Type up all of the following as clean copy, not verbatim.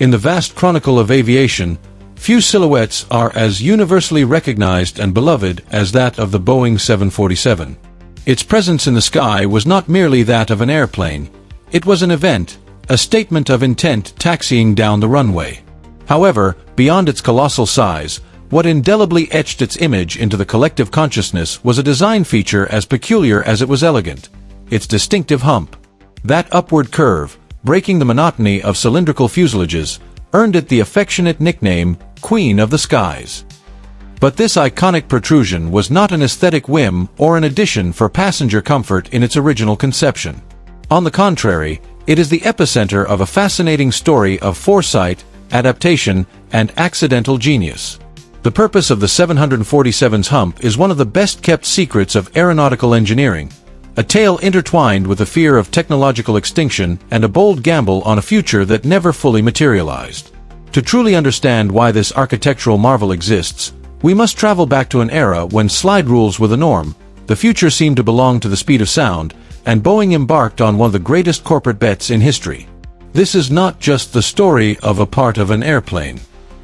In the vast chronicle of aviation, few silhouettes are as universally recognized and beloved as that of the Boeing 747. Its presence in the sky was not merely that of an airplane. It was an event, a statement of intent taxiing down the runway. However, beyond its colossal size, what indelibly etched its image into the collective consciousness was a design feature as peculiar as it was elegant: its distinctive hump. That upward curve, breaking the monotony of cylindrical fuselages, earned it the affectionate nickname, Queen of the Skies. But this iconic protrusion was not an aesthetic whim or an addition for passenger comfort in its original conception. On the contrary, it is the epicenter of a fascinating story of foresight, adaptation, and accidental genius. The purpose of the 747's hump is one of the best-kept secrets of aeronautical engineering, a tale intertwined with a fear of technological extinction and a bold gamble on a future that never fully materialized. To truly understand why this architectural marvel exists, we must travel back to an era when slide rules were the norm, the future seemed to belong to the speed of sound, and Boeing embarked on one of the greatest corporate bets in history. This is not just the story of a part of an airplane.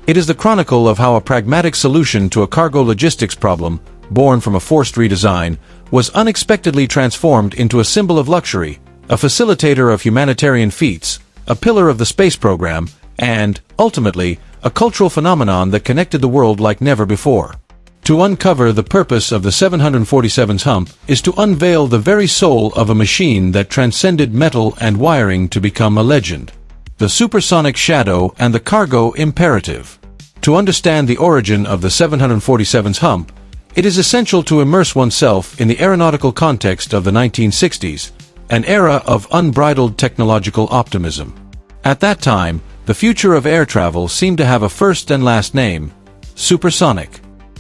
It is the chronicle of how a pragmatic solution to a cargo logistics problem, born from a forced redesign, was unexpectedly transformed into a symbol of luxury, a facilitator of humanitarian feats, a pillar of the space program, and, ultimately, a cultural phenomenon that connected the world like never before. To uncover the purpose of the 747's hump is to unveil the very soul of a machine that transcended metal and wiring to become a legend: the supersonic shadow and the cargo imperative. To understand the origin of the 747's hump, it is essential to immerse oneself in the aeronautical context of the 1960s, an era of unbridled technological optimism. At that time, the future of air travel seemed to have a first and last name: supersonic.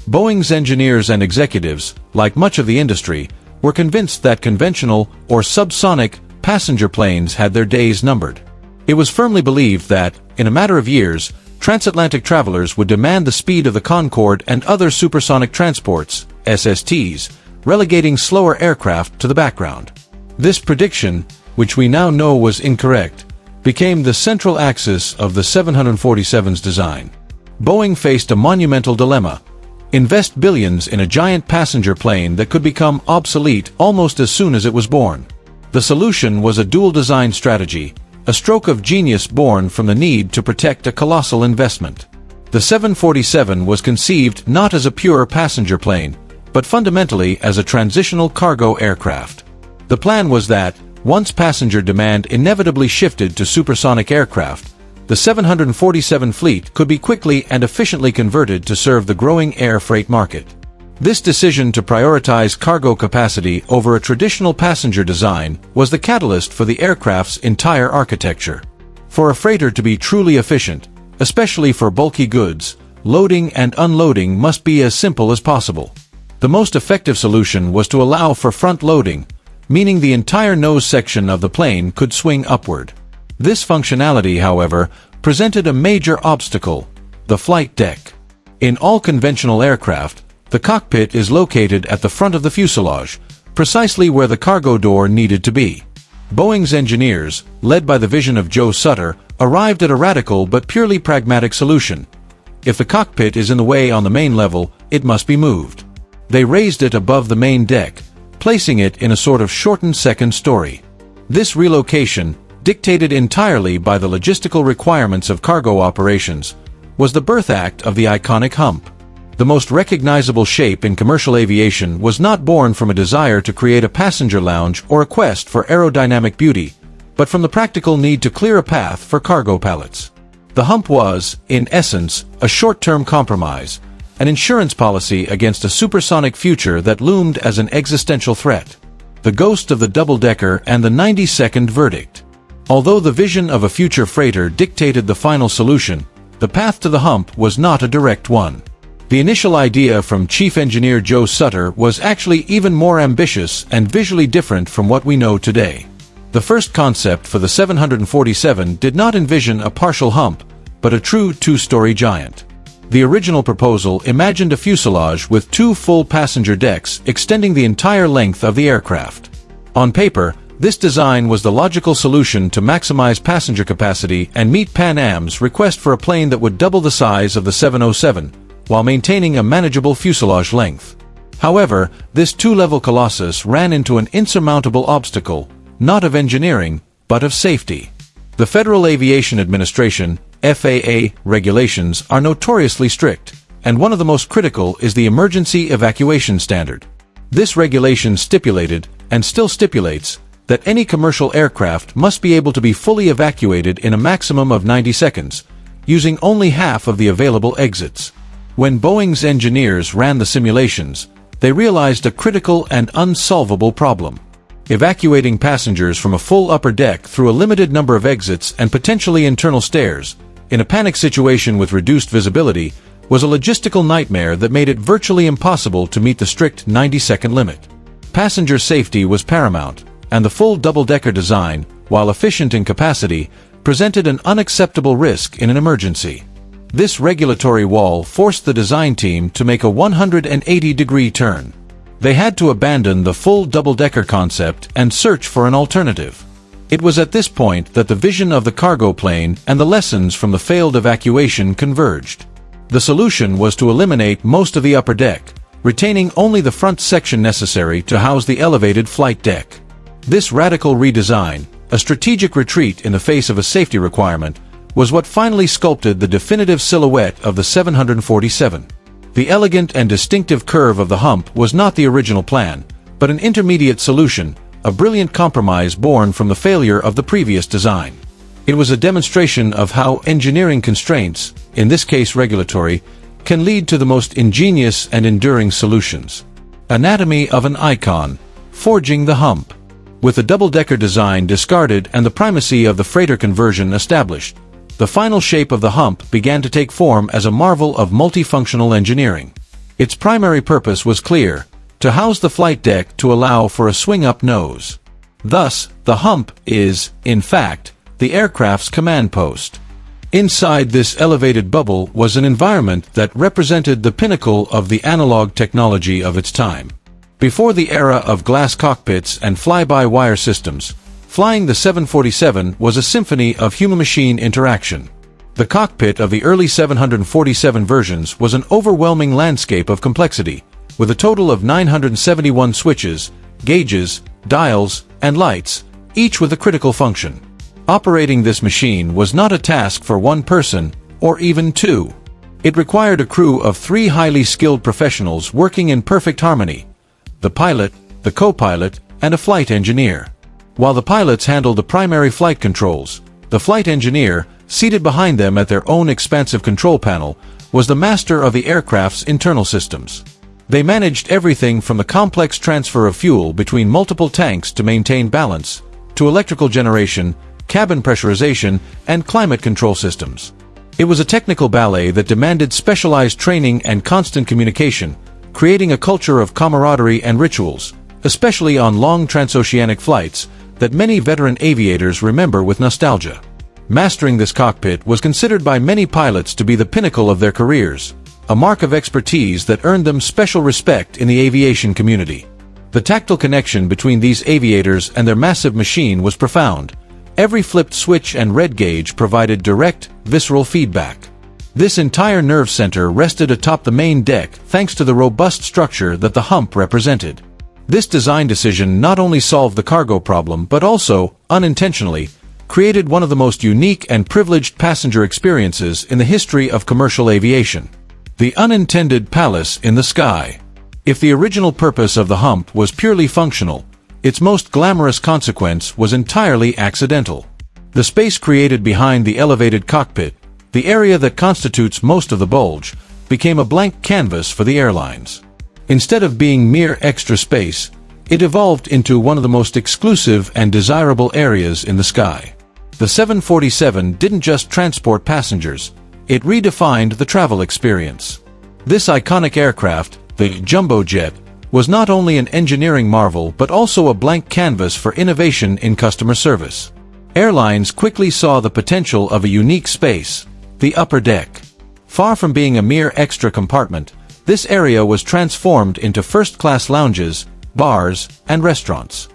Boeing's engineers and executives, like much of the industry, were convinced that conventional or subsonic passenger planes had their days numbered. It was firmly believed that, in a matter of years, transatlantic travelers would demand the speed of the Concorde and other supersonic transports, SSTs, relegating slower aircraft to the background. This prediction, which we now know was incorrect, became the central axis of the 747's design. Boeing faced a monumental dilemma: invest billions in a giant passenger plane that could become obsolete almost as soon as it was born. The solution was a dual design strategy, a stroke of genius born from the need to protect a colossal investment. The 747 was conceived not as a pure passenger plane, but fundamentally as a transitional cargo aircraft. The plan was that, once passenger demand inevitably shifted to supersonic aircraft, the 747 fleet could be quickly and efficiently converted to serve the growing air freight market. This decision to prioritize cargo capacity over a traditional passenger design was the catalyst for the aircraft's entire architecture. For a freighter to be truly efficient, especially for bulky goods, loading and unloading must be as simple as possible. The most effective solution was to allow for front loading, meaning the entire nose section of the plane could swing upward. This functionality, however, presented a major obstacle: the flight deck. In all conventional aircraft, the cockpit is located at the front of the fuselage, precisely where the cargo door needed to be. Boeing's engineers, led by the vision of Joe Sutter, arrived at a radical but purely pragmatic solution. If the cockpit is in the way on the main level, it must be moved. They raised it above the main deck, placing it in a sort of shortened second story. This relocation, dictated entirely by the logistical requirements of cargo operations, was the birth act of the iconic hump. The most recognizable shape in commercial aviation was not born from a desire to create a passenger lounge or a quest for aerodynamic beauty, but from the practical need to clear a path for cargo pallets. The hump was, in essence, a short-term compromise, an insurance policy against a supersonic future that loomed as an existential threat. The ghost of the double-decker and the 90-second verdict. Although the vision of a future freighter dictated the final solution, the path to the hump was not a direct one. The initial idea from Chief Engineer Joe Sutter was actually even more ambitious and visually different from what we know today. The first concept for the 747 did not envision a partial hump, but a true two-story giant. The original proposal imagined a fuselage with two full passenger decks extending the entire length of the aircraft. On paper, This design was the logical solution to maximize passenger capacity and meet Pan Am's request for a plane that would double the size of the 707, while maintaining a manageable fuselage length. However, this two-level colossus ran into an insurmountable obstacle, not of engineering, but of safety. The Federal Aviation Administration, FAA, regulations are notoriously strict, and one of the most critical is the Emergency Evacuation Standard. This regulation stipulated, and still stipulates, that any commercial aircraft must be able to be fully evacuated in a maximum of 90 seconds, using only half of the available exits. When Boeing's engineers ran the simulations, they realized a critical and unsolvable problem. Evacuating passengers from a full upper deck through a limited number of exits and potentially internal stairs, in a panic situation with reduced visibility, was a logistical nightmare that made it virtually impossible to meet the strict 90-second limit. Passenger safety was paramount, and the full double-decker design, while efficient in capacity, presented an unacceptable risk in an emergency. This regulatory wall forced the design team to make a 180-degree turn. They had to abandon the full double-decker concept and search for an alternative. It was at this point that the vision of the cargo plane and the lessons from the failed evacuation converged. The solution was to eliminate most of the upper deck, retaining only the front section necessary to house the elevated flight deck. This radical redesign, a strategic retreat in the face of a safety requirement, was what finally sculpted the definitive silhouette of the 747. The elegant and distinctive curve of the hump was not the original plan, but an intermediate solution, a brilliant compromise born from the failure of the previous design. It was a demonstration of how engineering constraints, in this case regulatory, can lead to the most ingenious and enduring solutions. Anatomy of an icon, forging the hump. With the double-decker design discarded and the primacy of the freighter conversion established, the final shape of the hump began to take form as a marvel of multifunctional engineering. Its primary purpose was clear: to house the flight deck to allow for a swing-up nose. Thus, the hump is, in fact, the aircraft's command post. Inside this elevated bubble was an environment that represented the pinnacle of the analog technology of its time. Before the era of glass cockpits and fly-by-wire systems, flying the 747 was a symphony of human-machine interaction. The cockpit of the early 747 versions was an overwhelming landscape of complexity, with a total of 971 switches, gauges, dials, and lights, each with a critical function. Operating this machine was not a task for one person, or even two. It required a crew of 3 highly skilled professionals working in perfect harmony: the pilot, the co-pilot, and a flight engineer. While the pilots handled the primary flight controls, the flight engineer, seated behind them at their own expansive control panel, was the master of the aircraft's internal systems. They managed everything from the complex transfer of fuel between multiple tanks to maintain balance, to electrical generation, cabin pressurization, and climate control systems. It was a technical ballet that demanded specialized training and constant communication, creating a culture of camaraderie and rituals, especially on long transoceanic flights, that many veteran aviators remember with nostalgia. Mastering this cockpit was considered by many pilots to be the pinnacle of their careers, a mark of expertise that earned them special respect in the aviation community. The tactile connection between these aviators and their massive machine was profound. Every flipped switch and red gauge provided direct, visceral feedback. This entire nerve center rested atop the main deck thanks to the robust structure that the hump represented. This design decision not only solved the cargo problem but also, unintentionally, created one of the most unique and privileged passenger experiences in the history of commercial aviation. The unintended palace in the sky. If the original purpose of the hump was purely functional, its most glamorous consequence was entirely accidental. The space created behind the elevated cockpit, the area that constitutes most of the bulge, became a blank canvas for the airlines. Instead of being mere extra space, it evolved into one of the most exclusive and desirable areas in the sky. The 747 didn't just transport passengers, it redefined the travel experience. This iconic aircraft, the jumbo jet, was not only an engineering marvel but also a blank canvas for innovation in customer service. Airlines quickly saw the potential of a unique space, the upper deck. Far from being a mere extra compartment, this area was transformed into first-class lounges, bars, and restaurants.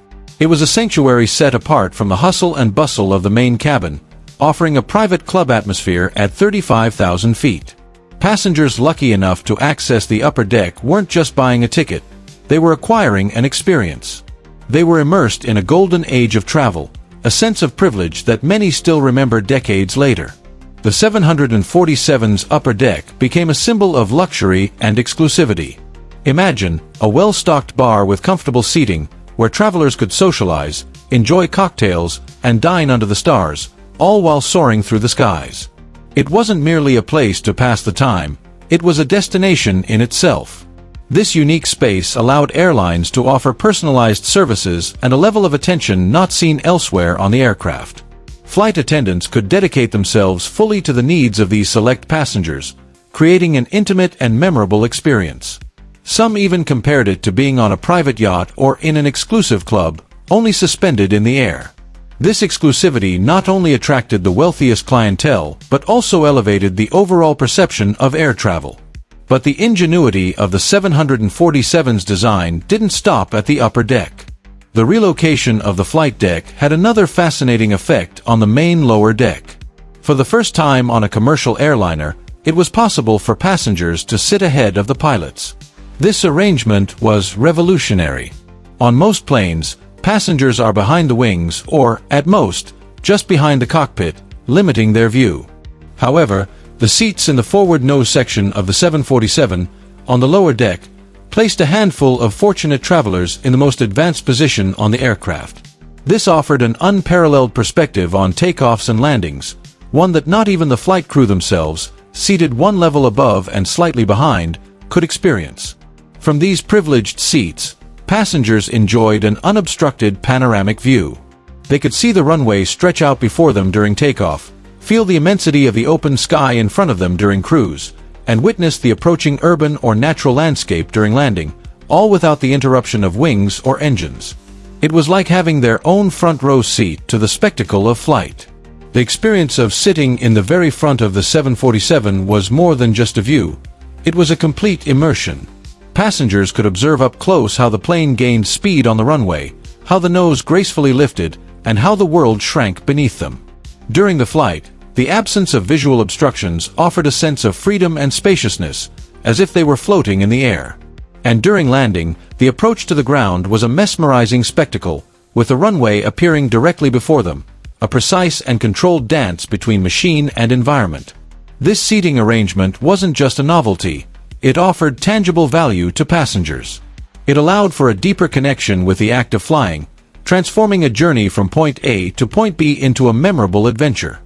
It was a sanctuary set apart from the hustle and bustle of the main cabin, offering a private club atmosphere at 35,000 feet. Passengers lucky enough to access the upper deck weren't just buying a ticket, they were acquiring an experience. They were immersed in a golden age of travel, a sense of privilege that many still remember decades later. The 747's upper deck became a symbol of luxury and exclusivity. Imagine a well-stocked bar with comfortable seating, where travelers could socialize, enjoy cocktails, and dine under the stars, all while soaring through the skies. It wasn't merely a place to pass the time, it was a destination in itself. This unique space allowed airlines to offer personalized services and a level of attention not seen elsewhere on the aircraft. Flight attendants could dedicate themselves fully to the needs of these select passengers, creating an intimate and memorable experience. Some even compared it to being on a private yacht or in an exclusive club, only suspended in the air. This exclusivity not only attracted the wealthiest clientele, but also elevated the overall perception of air travel. But the ingenuity of the 747's design didn't stop at the upper deck. The relocation of the flight deck had another fascinating effect on the main lower deck. For the first time on a commercial airliner, it was possible for passengers to sit ahead of the pilots. This arrangement was revolutionary. On most planes, passengers are behind the wings or, at most, just behind the cockpit, limiting their view. However, the seats in the forward nose section of the 747, on the lower deck, placed a handful of fortunate travelers in the most advanced position on the aircraft. This offered an unparalleled perspective on takeoffs and landings, one that not even the flight crew themselves, seated one level above and slightly behind, could experience. From these privileged seats, passengers enjoyed an unobstructed panoramic view. They could see the runway stretch out before them during takeoff, feel the immensity of the open sky in front of them during cruise, and witness the approaching urban or natural landscape during landing, all without the interruption of wings or engines. It was like having their own front row seat to the spectacle of flight. The experience of sitting in the very front of the 747 was more than just a view. It was a complete immersion. Passengers could observe up close how the plane gained speed on the runway, how the nose gracefully lifted, and how the world shrank beneath them. During the flight, the absence of visual obstructions offered a sense of freedom and spaciousness, as if they were floating in the air. And during landing, the approach to the ground was a mesmerizing spectacle, with the runway appearing directly before them, a precise and controlled dance between machine and environment. This seating arrangement wasn't just a novelty, it offered tangible value to passengers. It allowed for a deeper connection with the act of flying, transforming a journey from point A to point B into a memorable adventure.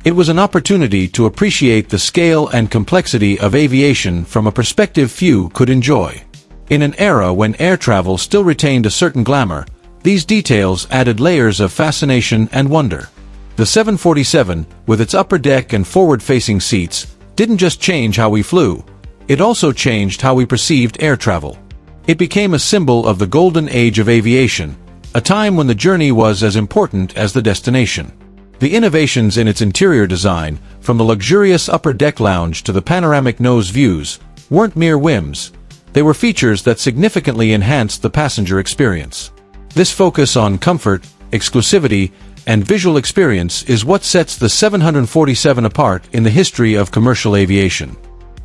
It was an opportunity to appreciate the scale and complexity of aviation from a perspective few could enjoy. In an era when air travel still retained a certain glamour, these details added layers of fascination and wonder. The 747, with its upper deck and forward-facing seats, didn't just change how we flew, it also changed how we perceived air travel. It became a symbol of the golden age of aviation, a time when the journey was as important as the destination. The innovations in its interior design, from the luxurious upper deck lounge to the panoramic nose views, weren't mere whims. They were features that significantly enhanced the passenger experience. This focus on comfort, exclusivity, and visual experience is what sets the 747 apart in the history of commercial aviation.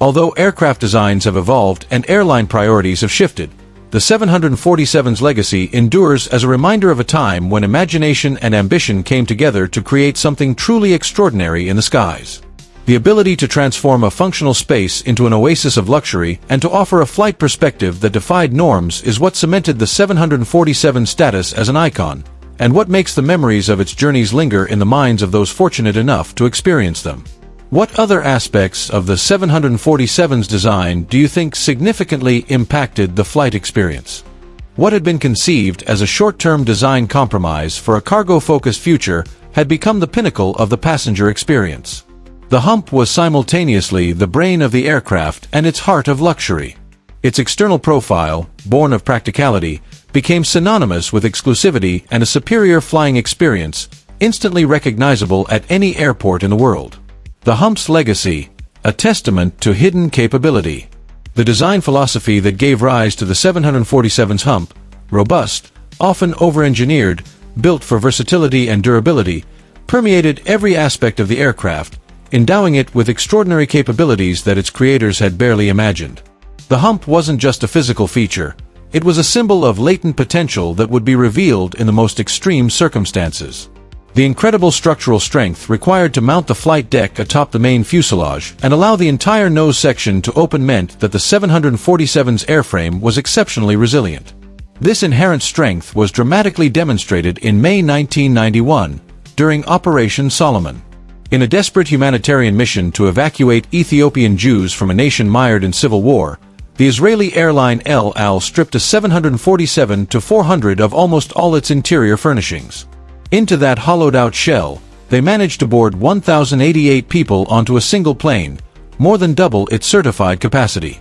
Although aircraft designs have evolved and airline priorities have shifted, the 747's legacy endures as a reminder of a time when imagination and ambition came together to create something truly extraordinary in the skies. The ability to transform a functional space into an oasis of luxury and to offer a flight perspective that defied norms is what cemented the 747's status as an icon, and what makes the memories of its journeys linger in the minds of those fortunate enough to experience them. What other aspects of the 747's design do you think significantly impacted the flight experience? What had been conceived as a short-term design compromise for a cargo-focused future had become the pinnacle of the passenger experience. The Hump was simultaneously the brain of the aircraft and its heart of luxury. Its external profile, born of practicality, became synonymous with exclusivity and a superior flying experience, instantly recognizable at any airport in the world. The Hump's legacy, a testament to hidden capability. The design philosophy that gave rise to the 747's Hump, robust, often over-engineered, built for versatility and durability, permeated every aspect of the aircraft, endowing it with extraordinary capabilities that its creators had barely imagined. The hump wasn't just a physical feature, it was a symbol of latent potential that would be revealed in the most extreme circumstances. The incredible structural strength required to mount the flight deck atop the main fuselage and allow the entire nose section to open meant that the 747's airframe was exceptionally resilient. This inherent strength was dramatically demonstrated in May 1991 during Operation Solomon. In a desperate humanitarian mission to evacuate Ethiopian Jews from a nation mired in civil war, the Israeli airline El Al stripped a 747 to 400 of almost all its interior furnishings. Into that hollowed-out shell, they managed to board 1,088 people onto a single plane, more than double its certified capacity.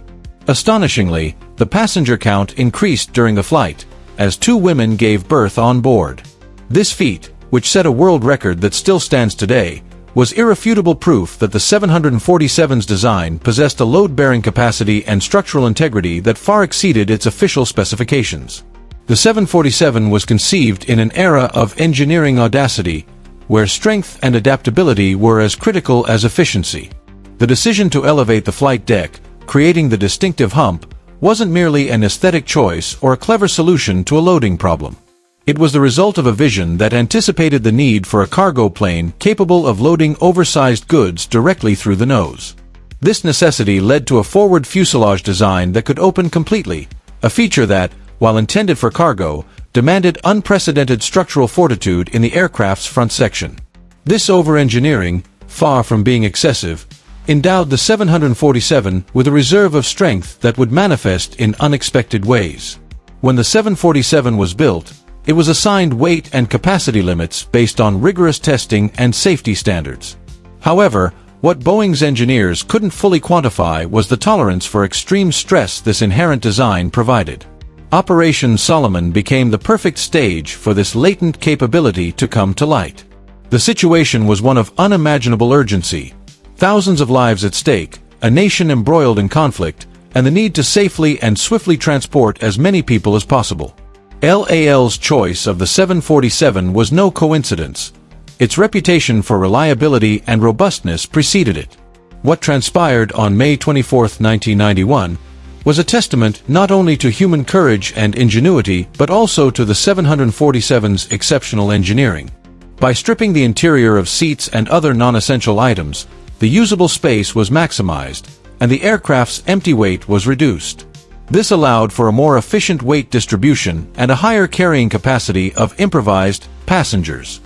Astonishingly, the passenger count increased during the flight, as 2 women gave birth on board. This feat, which set a world record that still stands today, was irrefutable proof that the 747's design possessed a load-bearing capacity and structural integrity that far exceeded its official specifications. The 747 was conceived in an era of engineering audacity, where strength and adaptability were as critical as efficiency. The decision to elevate the flight deck, creating the distinctive hump, wasn't merely an aesthetic choice or a clever solution to a loading problem. It was the result of a vision that anticipated the need for a cargo plane capable of loading oversized goods directly through the nose. This necessity led to a forward fuselage design that could open completely, a feature that, while intended for cargo, demanded unprecedented structural fortitude in the aircraft's front section. This over-engineering, far from being excessive, endowed the 747 with a reserve of strength that would manifest in unexpected ways. When the 747 was built, it was assigned weight and capacity limits based on rigorous testing and safety standards. However, what Boeing's engineers couldn't fully quantify was the tolerance for extreme stress this inherent design provided. Operation Solomon became the perfect stage for this latent capability to come to light. The situation was one of unimaginable urgency, thousands of lives at stake, a nation embroiled in conflict, and the need to safely and swiftly transport as many people as possible. El Al's choice of the 747 was no coincidence. Its reputation for reliability and robustness preceded it. What transpired on May 24, 1991, was a testament not only to human courage and ingenuity but also to the 747's exceptional engineering. By stripping the interior of seats and other non-essential items, the usable space was maximized, and the aircraft's empty weight was reduced. This allowed for a more efficient weight distribution and a higher carrying capacity of improvised passengers.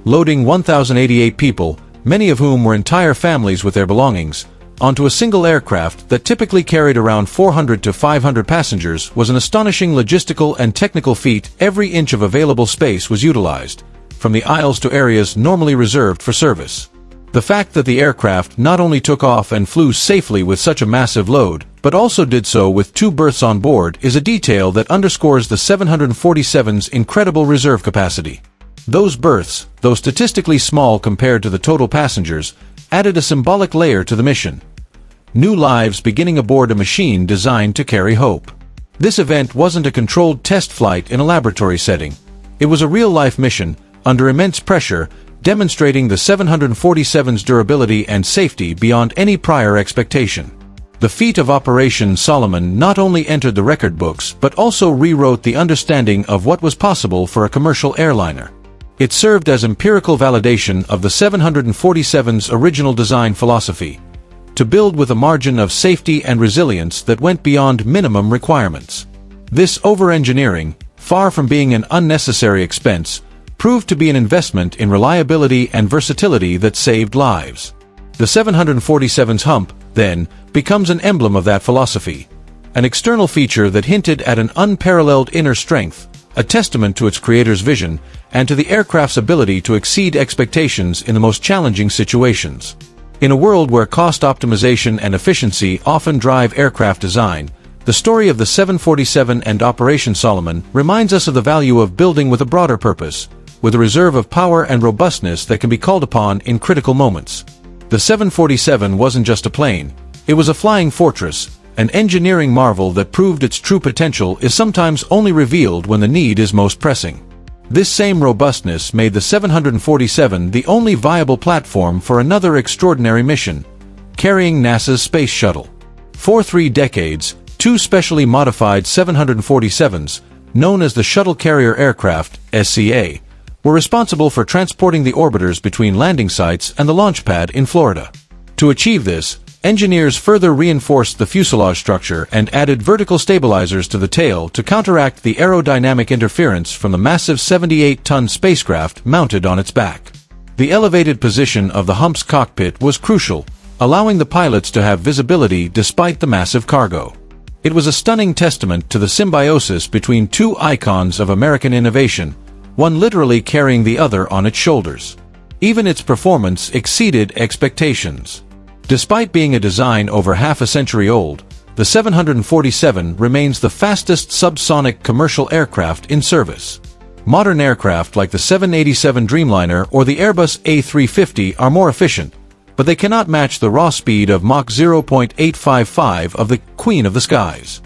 Loading 1,088 people, many of whom were entire families with their belongings, onto a single aircraft that typically carried around 400 to 500 passengers was an astonishing logistical and technical feat. Every inch of available space was utilized, from the aisles to areas normally reserved for service. The fact that the aircraft not only took off and flew safely with such a massive load, but also did so with 2 berths on board is a detail that underscores the 747's incredible reserve capacity. Those berths, though statistically small compared to the total passengers, added a symbolic layer to the mission. New lives beginning aboard a machine designed to carry hope. This event wasn't a controlled test flight in a laboratory setting. It was a real-life mission, under immense pressure, demonstrating the 747's durability and safety beyond any prior expectation. The feat of Operation Solomon not only entered the record books but also rewrote the understanding of what was possible for a commercial airliner. It served as empirical validation of the 747's original design philosophy: to build with a margin of safety and resilience that went beyond minimum requirements. This over-engineering, far from being an unnecessary expense, proved to be an investment in reliability and versatility that saved lives. The 747's hump, then, becomes an emblem of that philosophy, an external feature that hinted at an unparalleled inner strength, a testament to its creator's vision, and to the aircraft's ability to exceed expectations in the most challenging situations. In a world where cost optimization and efficiency often drive aircraft design, the story of the 747 and Operation Solomon reminds us of the value of building with a broader purpose, with a reserve of power and robustness that can be called upon in critical moments. The 747 wasn't just a plane, it was a flying fortress, An engineering marvel that proved its true potential is sometimes only revealed when the need is most pressing. This same robustness made the 747 the only viable platform for another extraordinary mission, carrying NASA's space shuttle. For 3 decades, 2 specially modified 747s, known as the Shuttle Carrier Aircraft (SCA), were responsible for transporting the orbiters between landing sites and the launch pad in Florida. To achieve this, engineers further reinforced the fuselage structure and added vertical stabilizers to the tail to counteract the aerodynamic interference from the massive 78-ton spacecraft mounted on its back. The elevated position of the Hump's cockpit was crucial, allowing the pilots to have visibility despite the massive cargo. It was a stunning testament to the symbiosis between 2 icons of American innovation, one literally carrying the other on its shoulders. Even its performance exceeded expectations. Despite being a design over half a century old, the 747 remains the fastest subsonic commercial aircraft in service. Modern aircraft like the 787 Dreamliner or the Airbus A350 are more efficient, but they cannot match the raw speed of Mach 0.855 of the Queen of the Skies.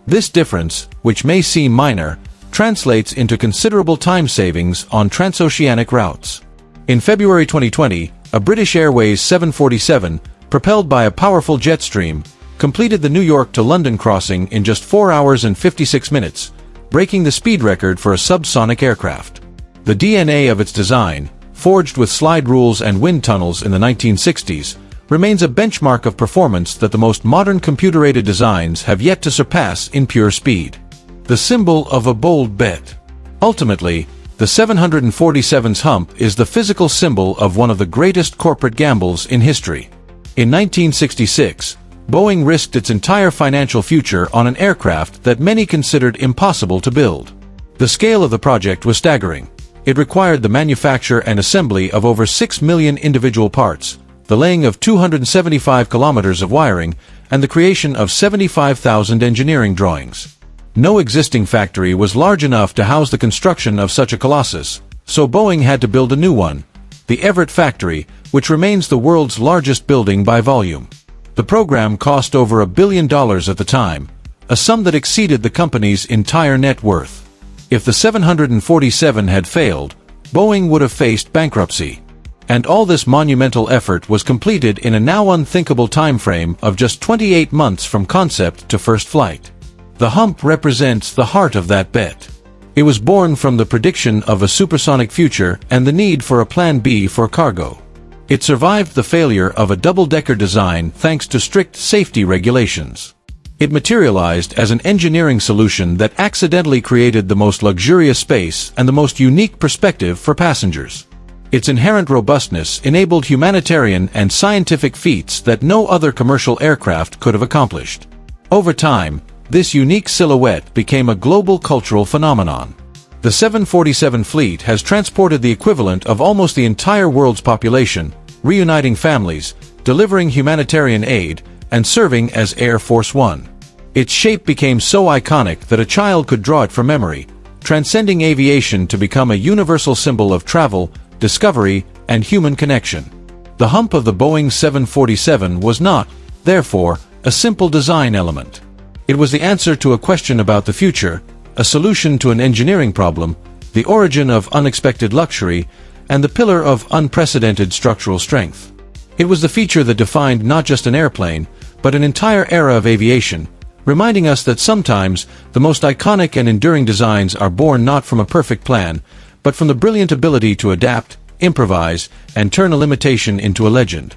This difference, which may seem minor, translates into considerable time savings on transoceanic routes. In February 2020, a British Airways 747, propelled by a powerful jet stream, completed the New York to London crossing in just 4 hours and 56 minutes, breaking the speed record for a subsonic aircraft. The DNA of its design, forged with slide rules and wind tunnels in the 1960s, remains a benchmark of performance that the most modern computer-aided designs have yet to surpass in pure speed. The symbol of a bold bet. Ultimately, the 747's hump is the physical symbol of one of the greatest corporate gambles in history. In 1966, Boeing risked its entire financial future on an aircraft that many considered impossible to build. The scale of the project was staggering. It required the manufacture and assembly of over 6 million individual parts, the laying of 275 kilometers of wiring, and the creation of 75,000 engineering drawings. No existing factory was large enough to house the construction of such a colossus, so Boeing had to build a new one, the Everett factory, which remains the world's largest building by volume. The program cost over $1 billion at the time, a sum that exceeded the company's entire net worth. If the 747 had failed, Boeing would have faced bankruptcy. And all this monumental effort was completed in a now unthinkable time frame of just 28 months from concept to first flight. The hump represents the heart of that bet. It was born from the prediction of a supersonic future and the need for a plan B for cargo. It survived the failure of a double-decker design thanks to strict safety regulations. It materialized as an engineering solution that accidentally created the most luxurious space and the most unique perspective for passengers. Its inherent robustness enabled humanitarian and scientific feats that no other commercial aircraft could have accomplished. Over time, this unique silhouette became a global cultural phenomenon. The 747 fleet has transported the equivalent of almost the entire world's population, reuniting families, delivering humanitarian aid, and serving as Air Force One. Its shape became so iconic that a child could draw it from memory, transcending aviation to become a universal symbol of travel, discovery, and human connection. The hump of the Boeing 747 was not, therefore, a simple design element. It was the answer to a question about the future, a solution to an engineering problem, the origin of unexpected luxury, and the pillar of unprecedented structural strength. It was the feature that defined not just an airplane, but an entire era of aviation, reminding us that sometimes the most iconic and enduring designs are born not from a perfect plan, but from the brilliant ability to adapt, improvise, and turn a limitation into a legend.